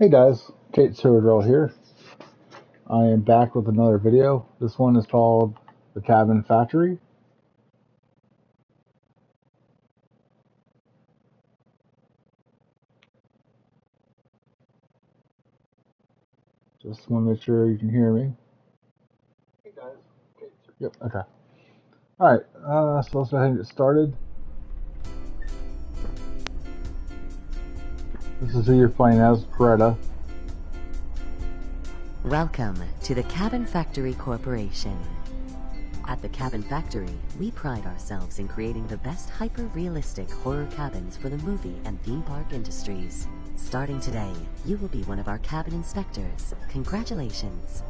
Hey guys, Suhrgirl here. I am back with another video. This one is called The Cabin Factory. Just want to make sure you can hear me. Hey guys, Yep, okay. Alright, so let's go ahead and get started. This is who you're playing as, Greta. Welcome to the Cabin Factory Corporation. At the Cabin Factory, we pride ourselves in creating the best hyper-realistic horror cabins for the movie and theme park industries. Starting today, you will be one of our cabin inspectors. Congratulations!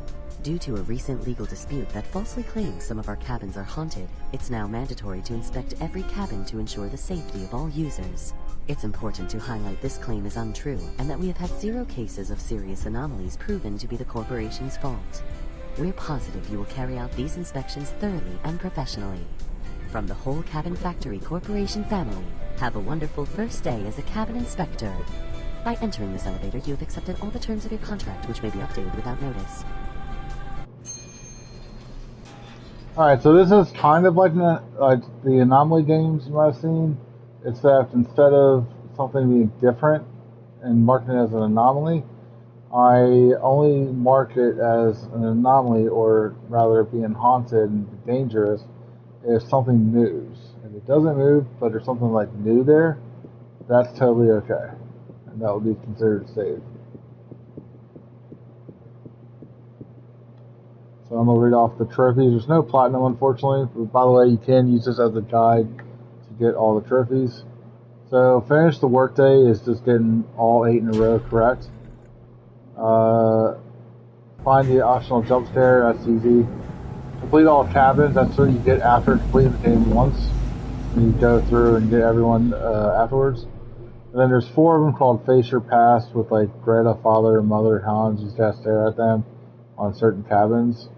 Due to a recent legal dispute that falsely claims some of our cabins are haunted, it's now mandatory to inspect every cabin to ensure the safety of all users. It's important to highlight this claim is untrue and that we have had 0 cases of serious anomalies proven to be the corporation's fault. We're positive you will carry out these inspections thoroughly and professionally. From the whole Cabin Factory Corporation family, have a wonderful first day as a cabin inspector. By entering this elevator, you have accepted all the terms of your contract, which may be updated without notice. Alright, so this is kind of like the anomaly games you might have seen, except instead of something being different and marking it as an anomaly, I only mark it as an anomaly, or rather being haunted and dangerous, if something moves. If it doesn't move, but there's something like new there, that's totally okay. And that would be considered safe. So I'm going to read off the trophies. There's no platinum, unfortunately. But by the way, you can use this as a guide to get all the trophies. So finish the workday is just getting all 8 in a row correct. Find the optional jump scare, that's easy. Complete all cabins, that's what you get after completing the game once. And you go through and get everyone afterwards. And then there's 4 of them called Face Your Past with like Greta, Father, Mother, Hans. You just gotta stare at them on certain cabins.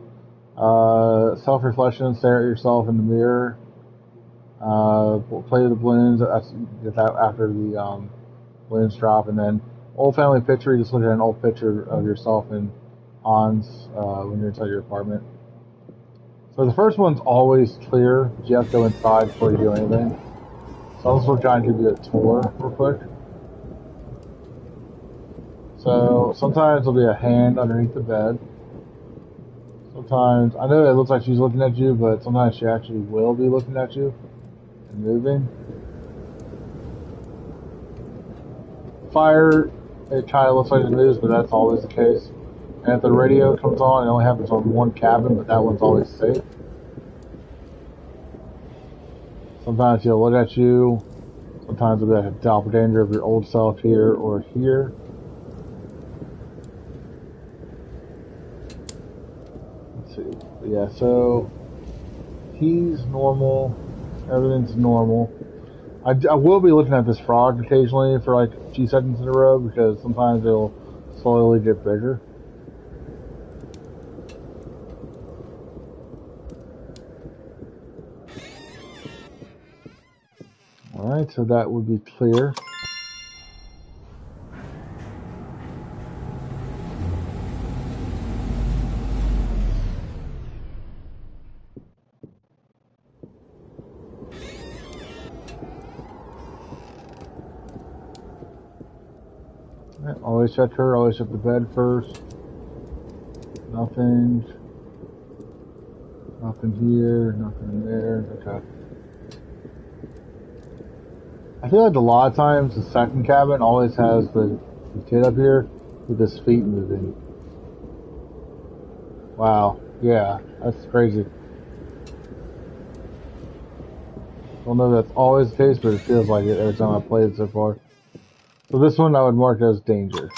Self-reflection, stare at yourself in the mirror. Play the balloons, get that after the balloons drop. And then old family picture, you just look at an old picture of yourself and Hans when you're inside your apartment. So the first one's always clear, but you have to go inside before you do anything. So I'll just try and give you a tour real quick. So sometimes there'll be a hand underneath the bed. Sometimes, I know it looks like she's looking at you, but sometimes she actually will be looking at you and moving. Fire, it kind of looks like it moves, but that's always the case. And if the radio comes on, it only happens on one cabin, but that one's always safe. Sometimes she'll look at you. Sometimes it'll be like a doppelganger of your old self here or here. Let's see. Yeah, so he's normal. Everything's normal. I will be looking at this frog occasionally for like a few seconds in a row because sometimes it'll slowly get bigger. Alright, so that would be clear. Always check her, always check the bed first. Nothing. Nothing here, nothing there. Okay. I feel like a lot of times the second cabin always has the kid up here with his feet moving. Wow. Yeah, that's crazy. Don't know if that's always the case, but it feels like it every time I played it so far. So this one I would mark as danger.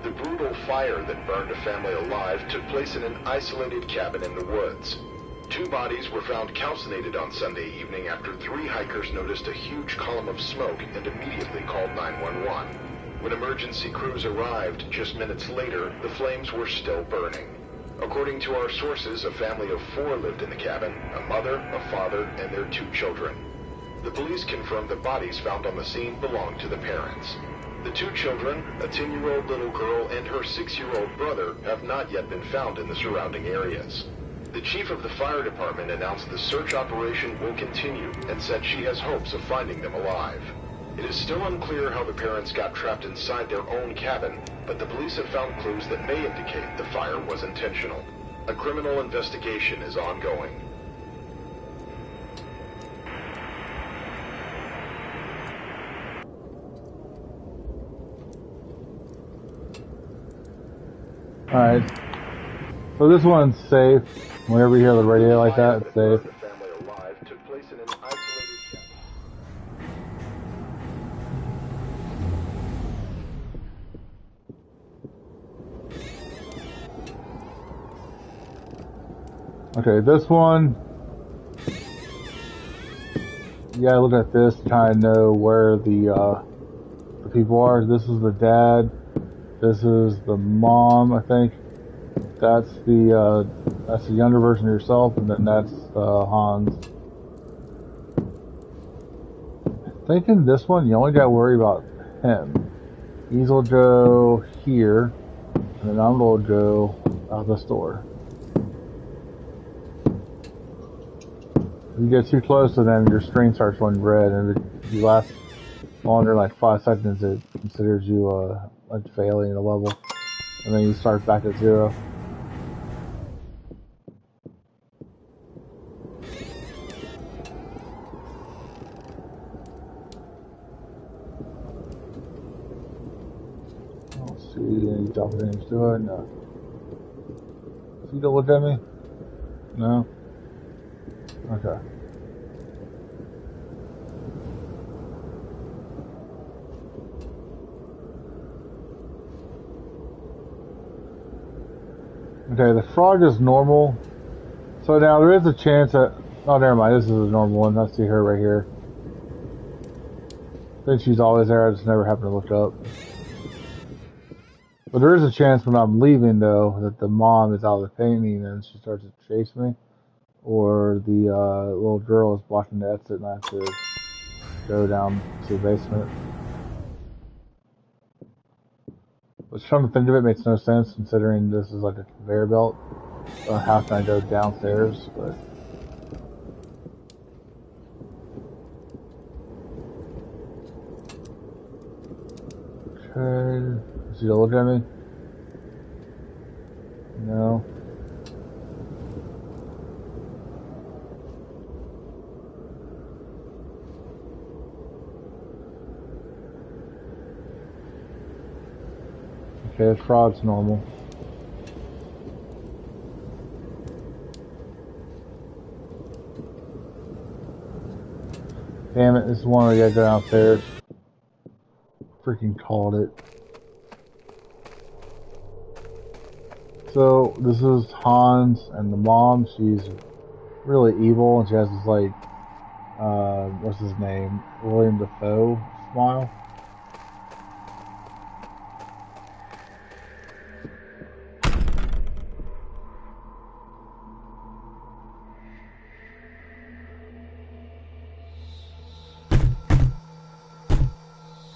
The brutal fire that burned a family alive took place in an isolated cabin in the woods. 2 bodies were found calcinated on Sunday evening after 3 hikers noticed a huge column of smoke and immediately called 911. When emergency crews arrived just minutes later, the flames were still burning. According to our sources, a family of 4 lived in the cabin, a mother, a father, and their 2 children. The police confirmed the bodies found on the scene belonged to the parents. The 2 children, a 10-year-old little girl and her 6-year-old brother, have not yet been found in the surrounding areas. The chief of the fire department announced the search operation will continue and said she has hopes of finding them alive. It is still unclear how the parents got trapped inside their own cabin, but the police have found clues that may indicate the fire was intentional. A criminal investigation is ongoing. Alright. So this one's safe. Whenever you hear the radio like that, it's safe. The family alive took place in an isolated cabin. Okay, this one. You gotta look at this to kind of know where the people are. This is the dad. This is the mom, I think. That's the younger version of yourself, and then that's Hans. Thinking this one, you only gotta worry about him. Easel Joe here, and then I'm gonna go out the store. If you get too close to them, your screen starts going red, and if you last longer than like 5 seconds, it considers you like failing a level, and then you start back at 0. Let's see, any jumping things to it? No. See, you look at me? No? Okay. Okay, the frog is normal. So now there is a chance that... Oh, never mind. This is a normal one. I see her right here. I think she's always there. I just never happen to look up. But there is a chance when I'm leaving, though, that the mom is out of the painting and she starts to chase me. Or the little girl is blocking the exit and I have to go down to the basement. But trying to think of it makes no sense considering this is like a conveyor belt. How can I go downstairs? But okay, is she look at me? No. Okay, fraud's normal. Damn it, this is one where you gotta go downstairs. Freaking called it. So, this is Hans and the mom. She's really evil and she has this like, what's his name? William Dafoe smile.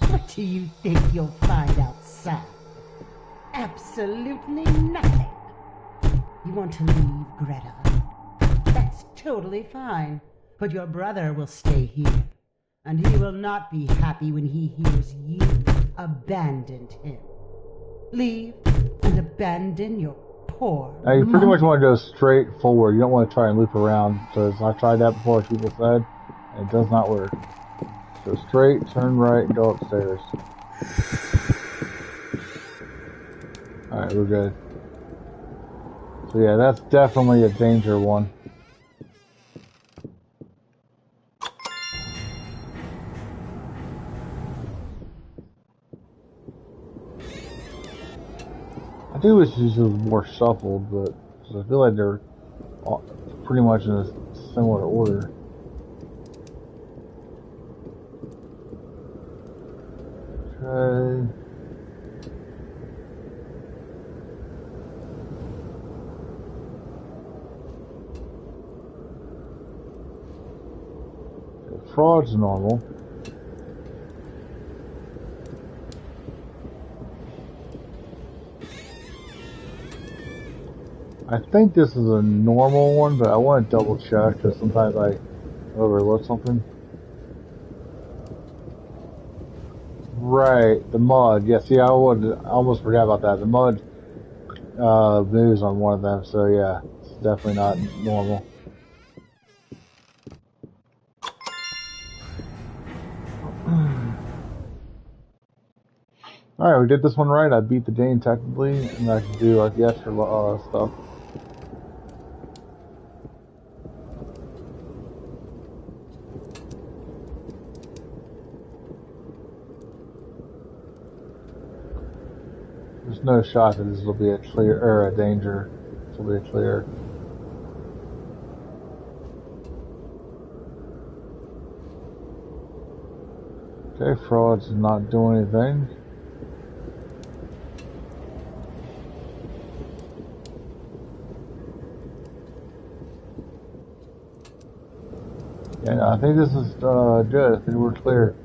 What do you think you'll find outside? Absolutely nothing. You want to leave, Greta? That's totally fine. But your brother will stay here. And he will not be happy when he hears you abandoned him. Leave and abandon your poor Now you pretty mom. much want to go straight forward. You don't want to try and loop around. Because I tried that before, as people said, and it does not work. Go straight, turn right, and go upstairs. Alright, we're good. So yeah, that's definitely a danger one. I do wish these was more shuffled, but I feel like they're all pretty much in a similar order. Okay. Fraud's normal. I think this is a normal one, but I want to double check because sometimes I overlook something. Right, the mud. Yeah, see, I almost forgot about that. The mud moves on one of them, so yeah, it's definitely not normal. Alright, we did this one right. I beat the game technically, and I can do like the extra stuff. There's no shot that this will be a clear or a danger. This will be a clear. Okay, fraud's not doing anything. Yeah, I think this is good. I think we're clear.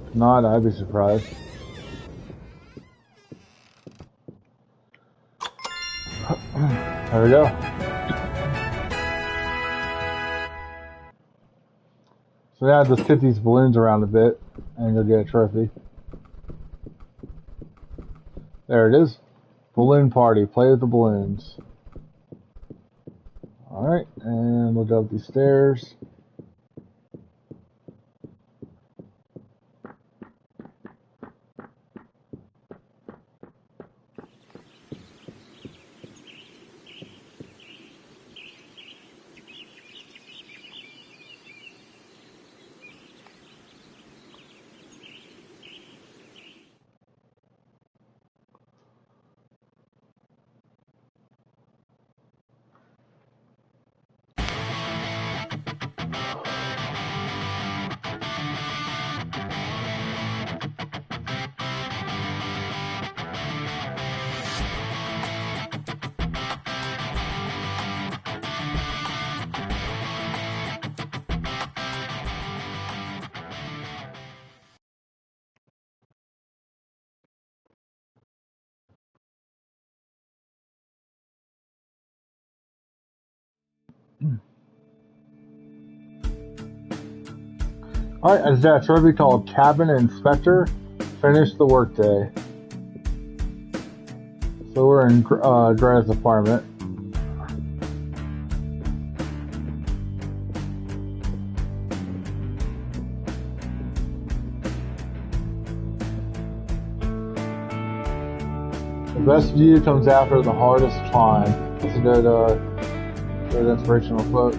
If not, I'd be surprised. There we go. So now just hit these balloons around a bit, and you'll get a trophy. There it is. Balloon party. Play with the balloons. Alright, and we'll go up these stairs. Alright, I just got a trophy called Cabin Inspector. Finish the workday. So we're in Greta's apartment. The best view comes after the hardest climb. That's a good inspirational quote.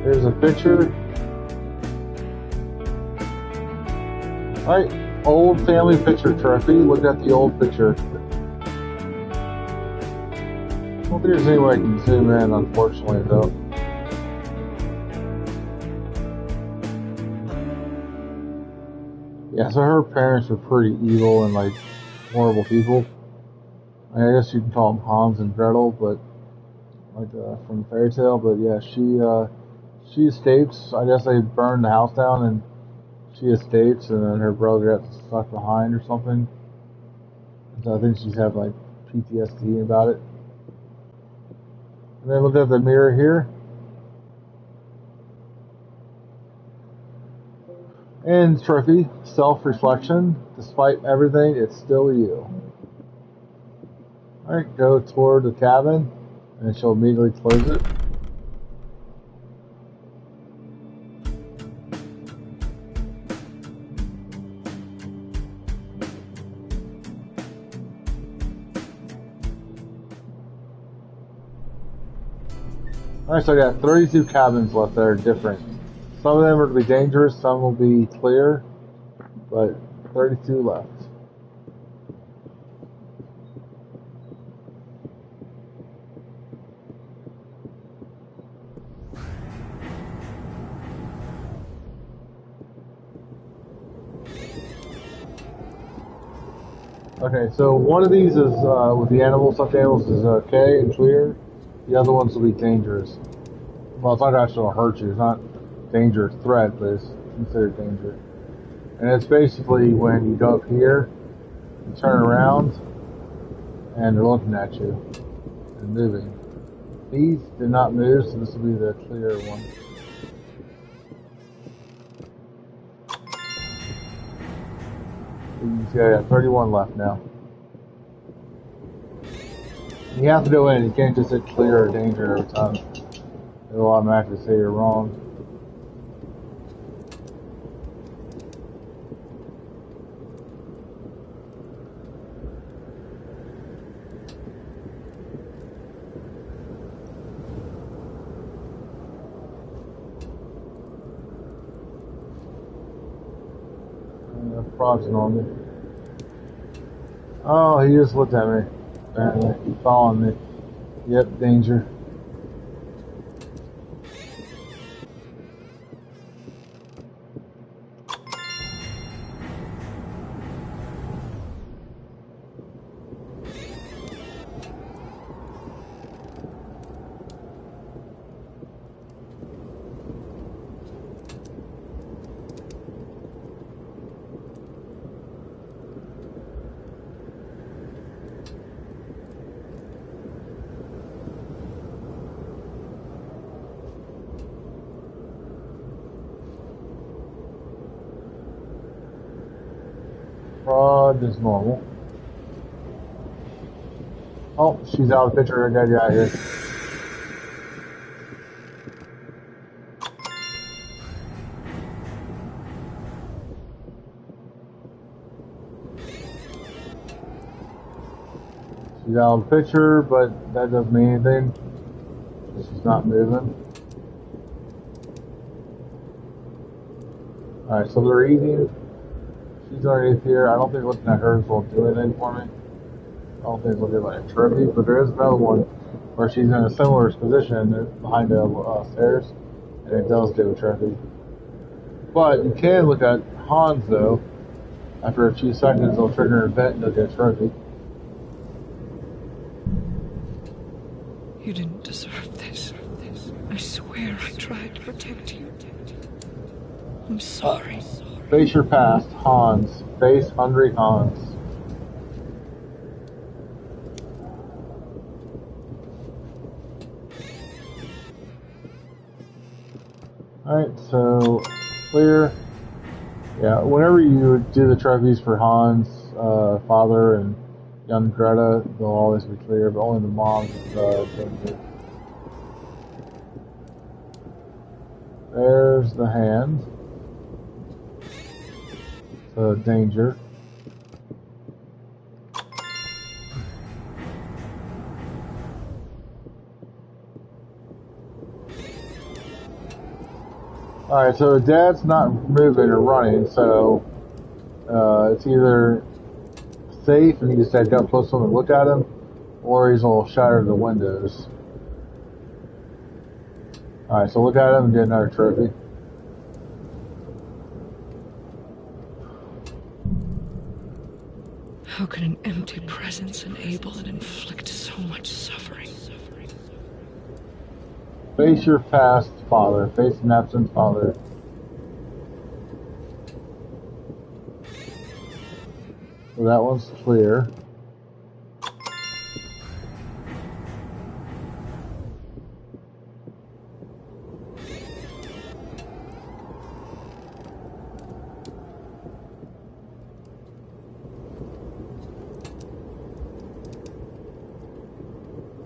Here's a picture. Alright, old family picture trophy. Look at the old picture. I don't think there's any way I can zoom in, unfortunately, though. Yeah, so her parents were pretty evil and, like, horrible people. I guess you can call them Hans and Gretel, but, like, from the fairy tale. But, yeah, she escapes. I guess they burned the house down and she escapes, and then her brother gets stuck behind or something. So I think she's having like PTSD about it. And then look at the mirror here. And trophy, self-reflection. Despite everything, it's still you. Alright, go toward the cabin, and she'll immediately close it. Alright, so I got 32 cabins left that are different. Some of them are going to be dangerous, some will be clear, but 32 left. Okay, so one of these is with the animals, stuffed animals, is okay and clear. The other ones will be dangerous. Well, it's not actually going to hurt you. It's not danger, threat, but it's considered danger. And it's basically when you go up here, you turn around, and they're looking at you and moving. These did not move, so this will be the clear one. Yeah, 31 left now. You have to go in. You can't just hit clear or danger every time. It'll automatically say you're wrong. Frog's on me. Oh, he just looked at me. Apparently, he's following me. Yep, danger. Frog is normal. Oh, she's out of the picture. I gotta get out of here. She's out of the picture, but that doesn't mean anything. She's not moving. Alright, so they're eating. She's underneath here. I don't think looking at hers will do anything for me. I don't think it'll give like a trophy, but there is another one where she's in a similar position behind the stairs, and it does give a trophy. But you can look at Hans though. After a few seconds, they'll trigger an event and they'll get a trophy. You didn't deserve this. I swear I tried to protect you. I'm sorry. Face your past, Hans. Face hungry Hans. Alright, so clear. Yeah, whenever you do the trophies for Hans, father, and young Greta, they'll always be clear, but only the moms danger. There's the hand. So danger. Alright, so the dad's not moving or running, so it's either safe and you just head up close to him and look at him, or he's going to shatter the windows. Alright, so look at him and get another trophy. How can an empty presence enable and inflict so much suffering? Face your past father. Face an absent father. So that one's clear.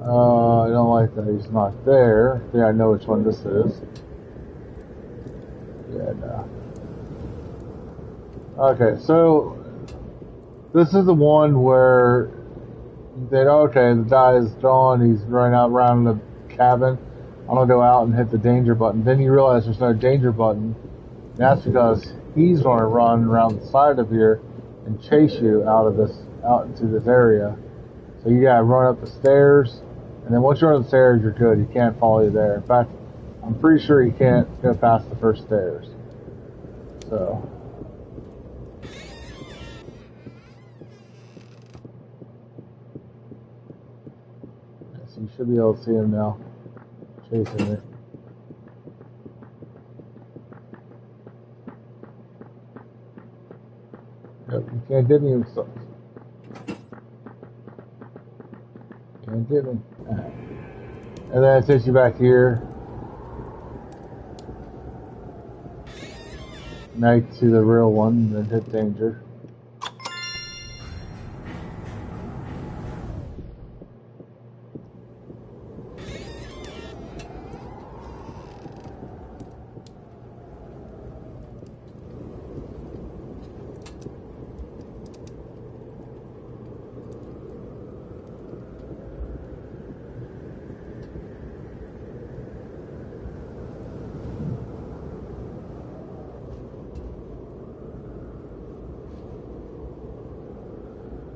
I don't like that he's not there. Yeah, I know which one this is. Yeah, no. Okay, so this is the one where you think, okay, the guy is gone, he's running out around the cabin. I'm gonna go out and hit the danger button. Then you realize there's no danger button. And that's because he's gonna run around the side of here and chase you out into this area. So you gotta run up the stairs, and then once you're on the stairs, you're good. You can't follow you there. In fact, I'm pretty sure you can't go past the first stairs. So You should be able to see him now. Chasing me. Yep, you can't get me. Can't get me. And then it takes you back here. Now you can see the real one, then hit danger.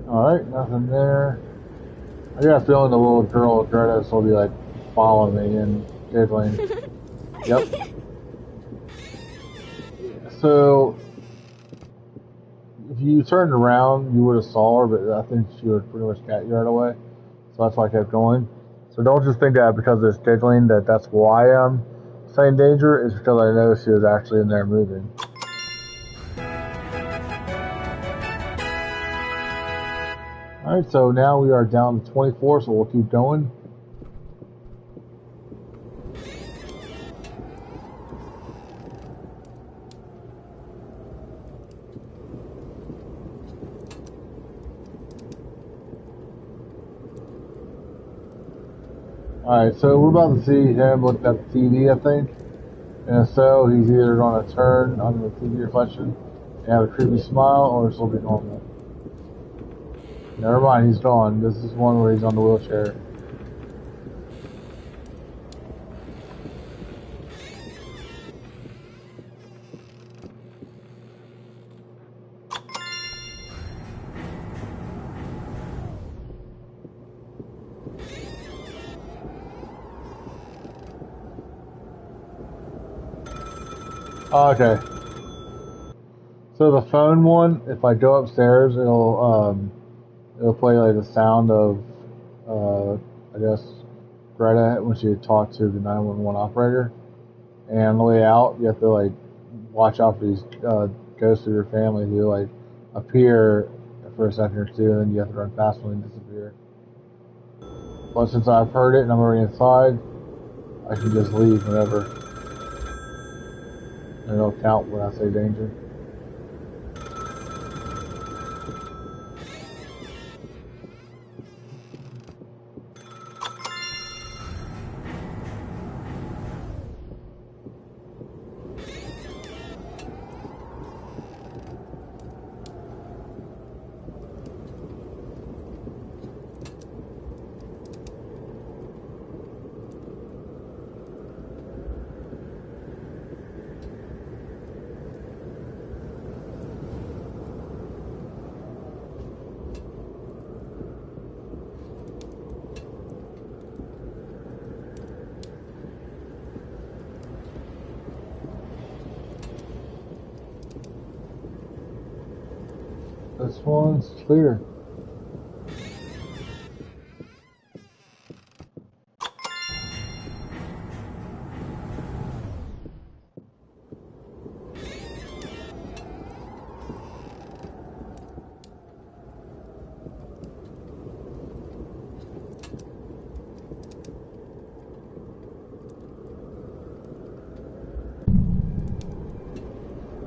Alright, nothing there. I got a feeling the little girl Greta will be like following me and giggling. Yep. So if you turned around, you would have saw her, but I think she would pretty much cat you right away. So that's why I kept going. So don't just think that because it's giggling that's why I'm saying danger. It's because I know she was actually in there moving. Alright, so now we are down to 24, so we'll keep going. Alright, so we're about to see him looking at the TV, I think. And if so, he's either going to turn on the TV reflection and have a creepy smile, or it's will be normal. Never mind, he's gone. This is one where he's on the wheelchair. Okay. So the phone one, if I go upstairs, it'll play like the sound of, I guess, Greta when she talked to the 911 operator. And on the way out, you have to like watch out for these ghosts of your family who like appear for a second or two, and then you have to run past them and disappear. But since I've heard it and I'm already inside, I can just leave whenever. And it'll count when I say danger. This one's clear.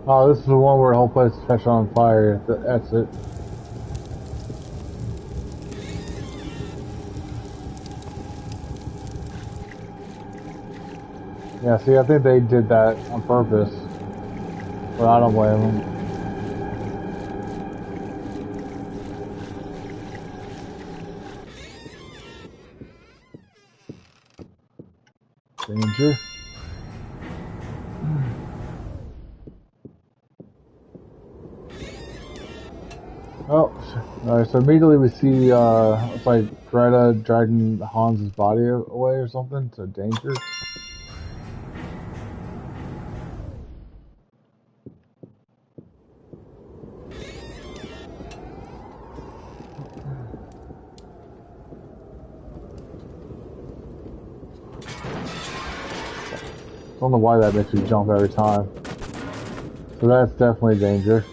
Oh, this is the one where the whole place is catching on fire. That's it. Yeah, see, I think they did that on purpose. But I don't blame them. Danger. Oh, alright, so immediately we see, it's like Greta dragging Hans's body away or something, so danger. Don't know why that makes me jump every time. So that's definitely danger.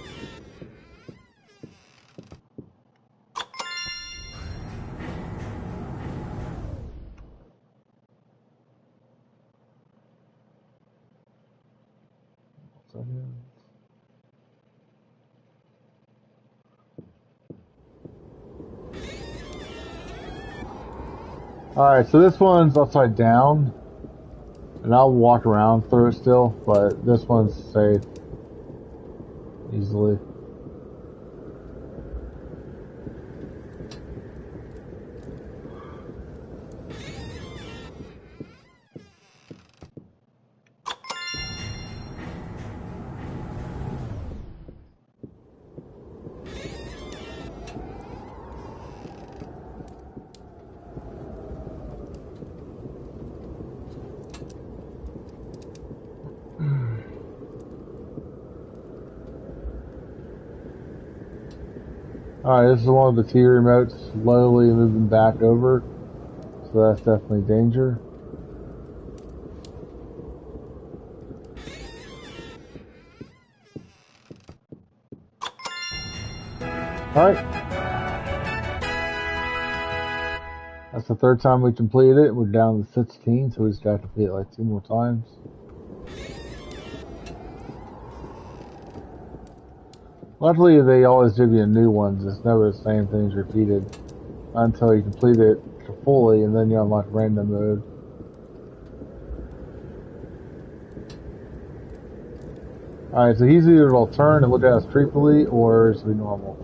Alright, so this one's upside down. And I'll walk around through it still, but this one's safe. Easily. Alright, this is one of the T remotes slowly moving back over. So that's definitely danger. Alright. That's the third time we completed it. We're down to 16, so we just got to complete it like 2 more times. Luckily, they always give you new ones. It's never the same things repeated until you complete it fully, and then you unlock random mode. Alright, so he's either will turn and look at us creepily, or it's be normal.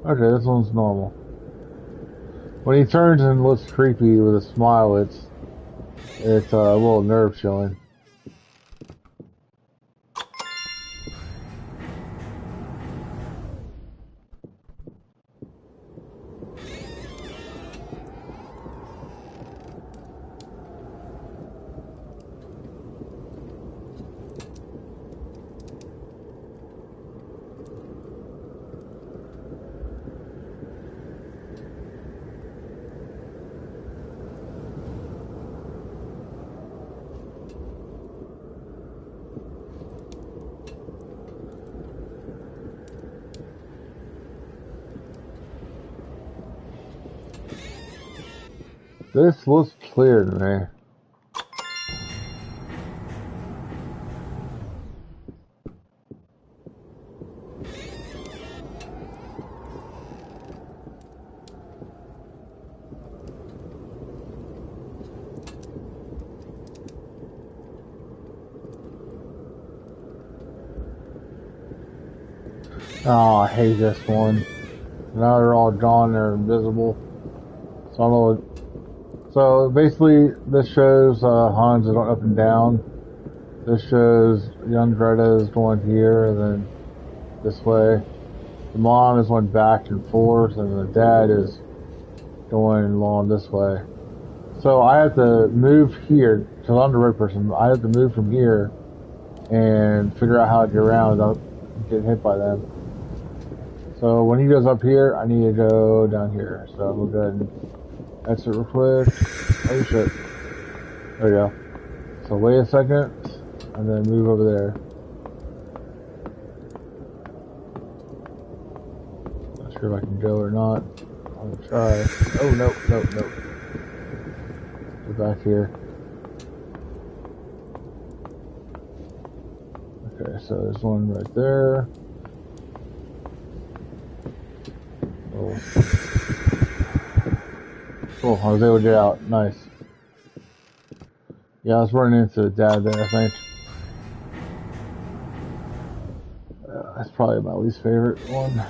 Okay, this one's normal. When he turns and looks creepy with a smile, it's a little nerve chilling. This looks clear to me. Oh, I hate this one. Now they're all gone, they're invisible. So I don't know what. So basically, this shows Hans is going up and down. This shows young Greta is going here, and then this way. The mom is going back and forth, and the dad is going along this way. So I have to move here, because I'm the right person. I have to move from here and figure out how to get around without getting hit by them. So when he goes up here, I need to go down here. So we'll go ahead and exit real quick. Oh shit. There we go. So wait a second, and then move over there. Not sure if I can go or not. I'm gonna try. Oh, nope. Go back here. Okay, so there's one right there. Oh. Cool, I was able to get out. Nice. Yeah, I was running into the dad there, I think. That's probably my least favorite one.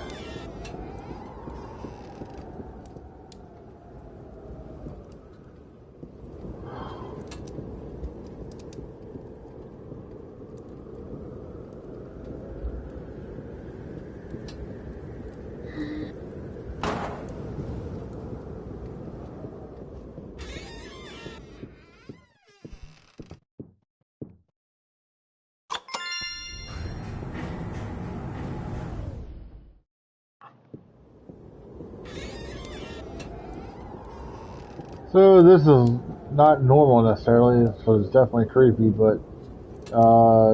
So this is not normal necessarily, so it's definitely creepy, but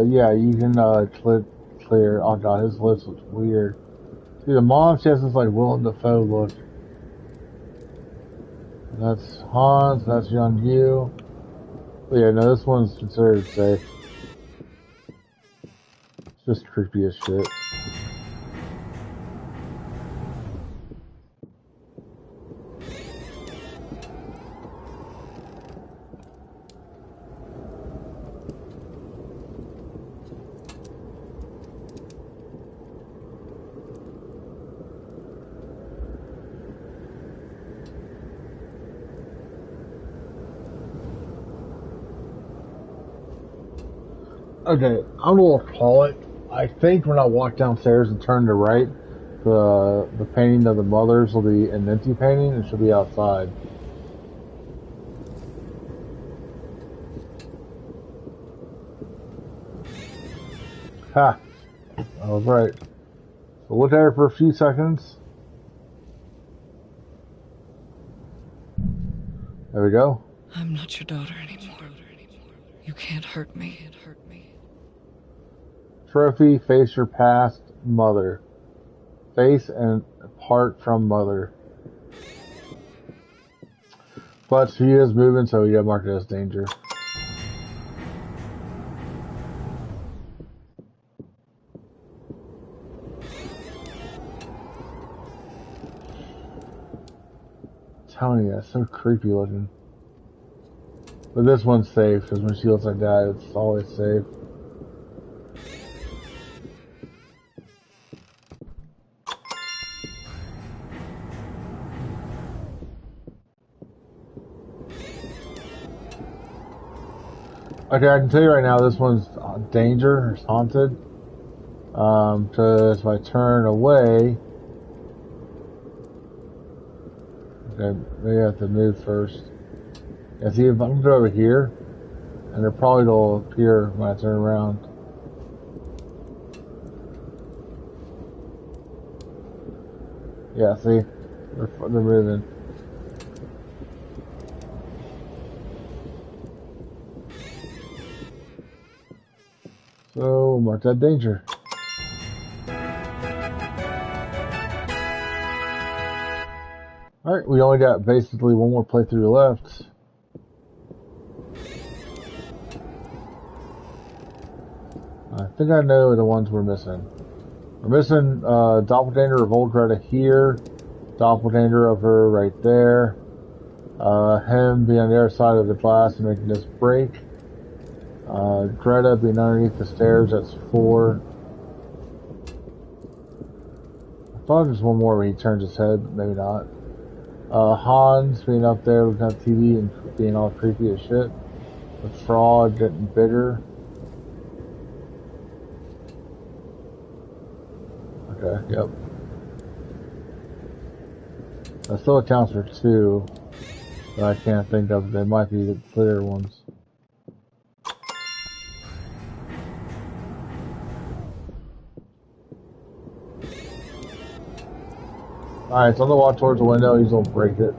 yeah, you can clear. Oh god, his lips looks weird. See, the mom, she has this like Willem Dafoe look. That's Hans, that's Young Yu. But yeah, no, this one's considered safe. It's just creepy as shit. Okay, I'm gonna call it. I think when I walk downstairs and turn to right, the painting of the mothers will be an empty painting and she'll be outside. Ha! I was right. So look at her for a few seconds. There we go. I'm not your daughter anymore. You can't hurt me. Trophy, face your past mother. Face and apart from mother. But she is moving, so you gotta mark it as danger. I'm telling you, that's so creepy looking. But this one's safe, because when she looks like that, it's always safe. Okay, I can tell you right now, this one's danger, it's haunted. Because if I turn away, okay, maybe I have to move first. Yeah, see, if I'm go over here, and they're probably will appear when I turn around. Yeah, see, they're moving. So, mark that danger. Alright, we only got basically one more playthrough left. I think I know the ones we're missing. We're missing Doppelganger of old Greta here, Doppelganger of her right there, him being on the other side of the glass and making this break. Greta being underneath the stairs, that's 4. I thought there's one more when he turns his head, but maybe not. Hans being up there looking at TV and being all creepy as shit. The frog getting bigger. Okay, yep. That still accounts for 2, but I can't think of. They might be the clear ones. Alright, so I'm gonna walk towards the window, he's gonna break it.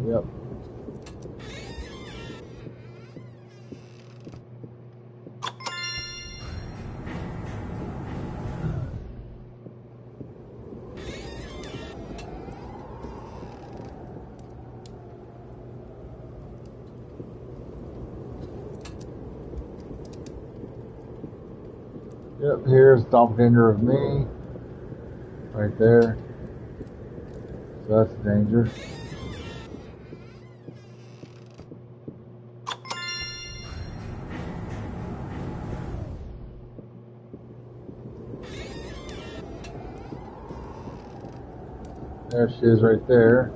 Yep. Yep, here's Doppelganger of me. Right there. So that's danger. There she is right there.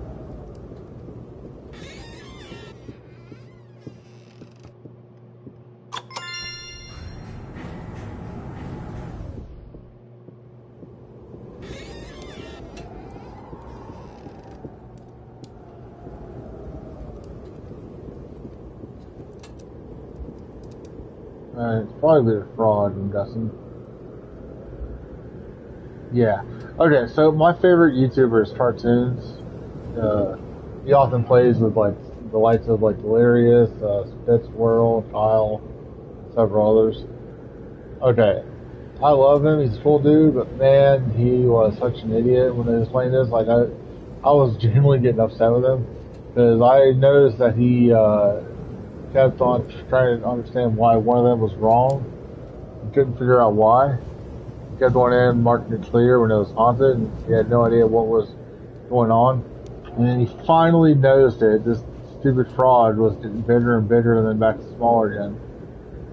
It's probably a fraud, I'm guessing. Yeah. Okay, so my favorite YouTuber is Cartoons. he often plays with like the likes of like Delirious, Suhrgirl, Kyle, several others. Okay, I love him. He's a cool dude, but man, he was such an idiot when he was playing this. Like I was genuinely getting upset with him because I noticed that he kept on trying to understand why one of them was wrong. He couldn't figure out why. He kept going in, marking it clear when it was haunted, and he had no idea what was going on. And then he finally noticed it. This stupid fraud was getting bigger and bigger, and then back to smaller again.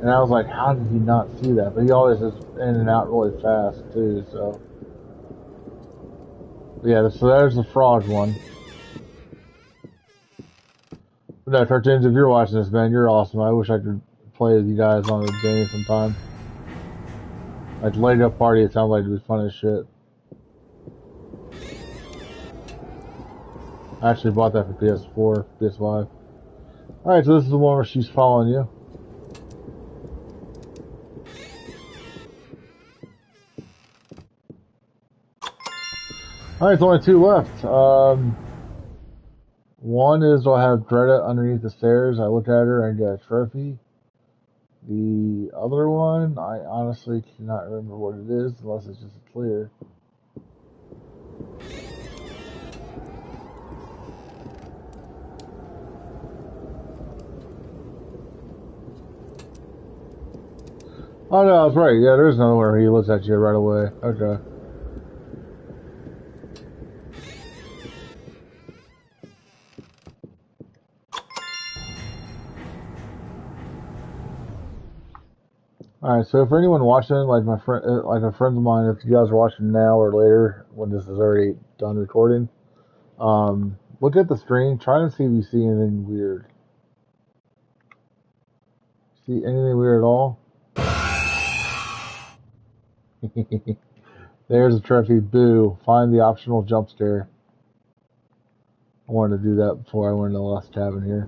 And I was like, how did he not see that? But he always is in and out really fast, too, so. Yeah, so there's the fraud one. But no, Cartoons, if you're watching this, man, you're awesome. I wish I could play with you guys on the game sometime. Like, Light Up Party, it sounds like it'd be fun as shit. I actually bought that for PS4, PS5. Alright, so this is the one where she's following you. Alright, there's only 2 left. One is I have Greta underneath the stairs. I look at her and get a trophy. The other one, I honestly cannot remember what it is unless it's just clear. Oh no, I was right. Yeah, there's another one where he looks at you right away. Okay. Alright, so for anyone watching, like my friend, like a friend of mine, if you guys are watching now or later when this is already done recording, look at the screen, try to see if you see anything weird. See anything weird at all? There's a trophy. Boo! Find the optional jump scare. I wanted to do that before I went into the last cabin here.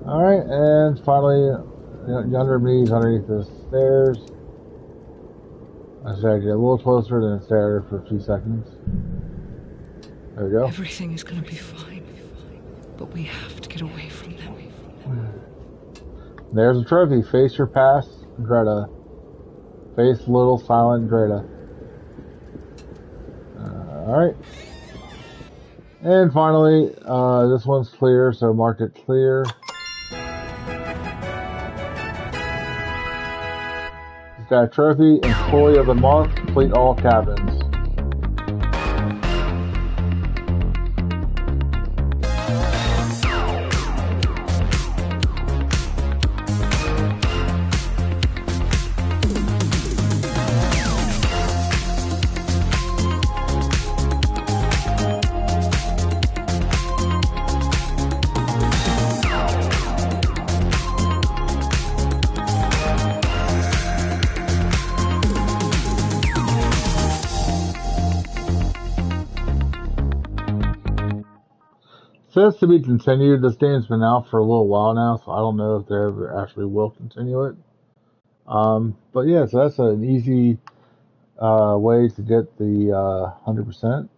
Alright, and finally, Yonder Me's underneath the stairs. I just gotta get a little closer, then stay there for a few seconds. There we go. Everything is gonna be fine, but we have to get away from them. There's a trophy. Face your past, Greta. Face little silent Greta. Alright. And finally, this one's clear, so mark it clear. He's got a trophy, Employee of the Month, complete all cabins. Says to be continued. This game's been out for a little while now, so I don't know if they ever actually will continue it. But yeah, so that's an easy way to get the 100%. And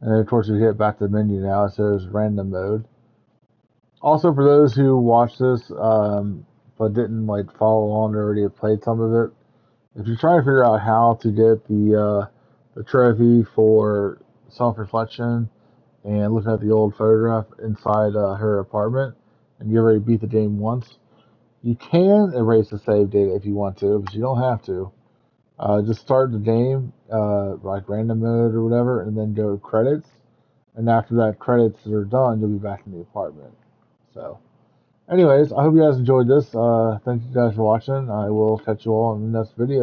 then of course, we hit back to the menu now. It says random mode. Also, for those who watch this but didn't like follow along or already have played some of it, if you're trying to figure out how to get the trophy for self-reflection and looking at the old photograph inside her apartment, and you already beat the game once, you can erase the save data if you want to, but you don't have to. Just start the game, like random mode or whatever, and then go to credits. And after that credits are done, you'll be back in the apartment. So, anyways, I hope you guys enjoyed this. Thank you guys for watching. I will catch you all in the next video.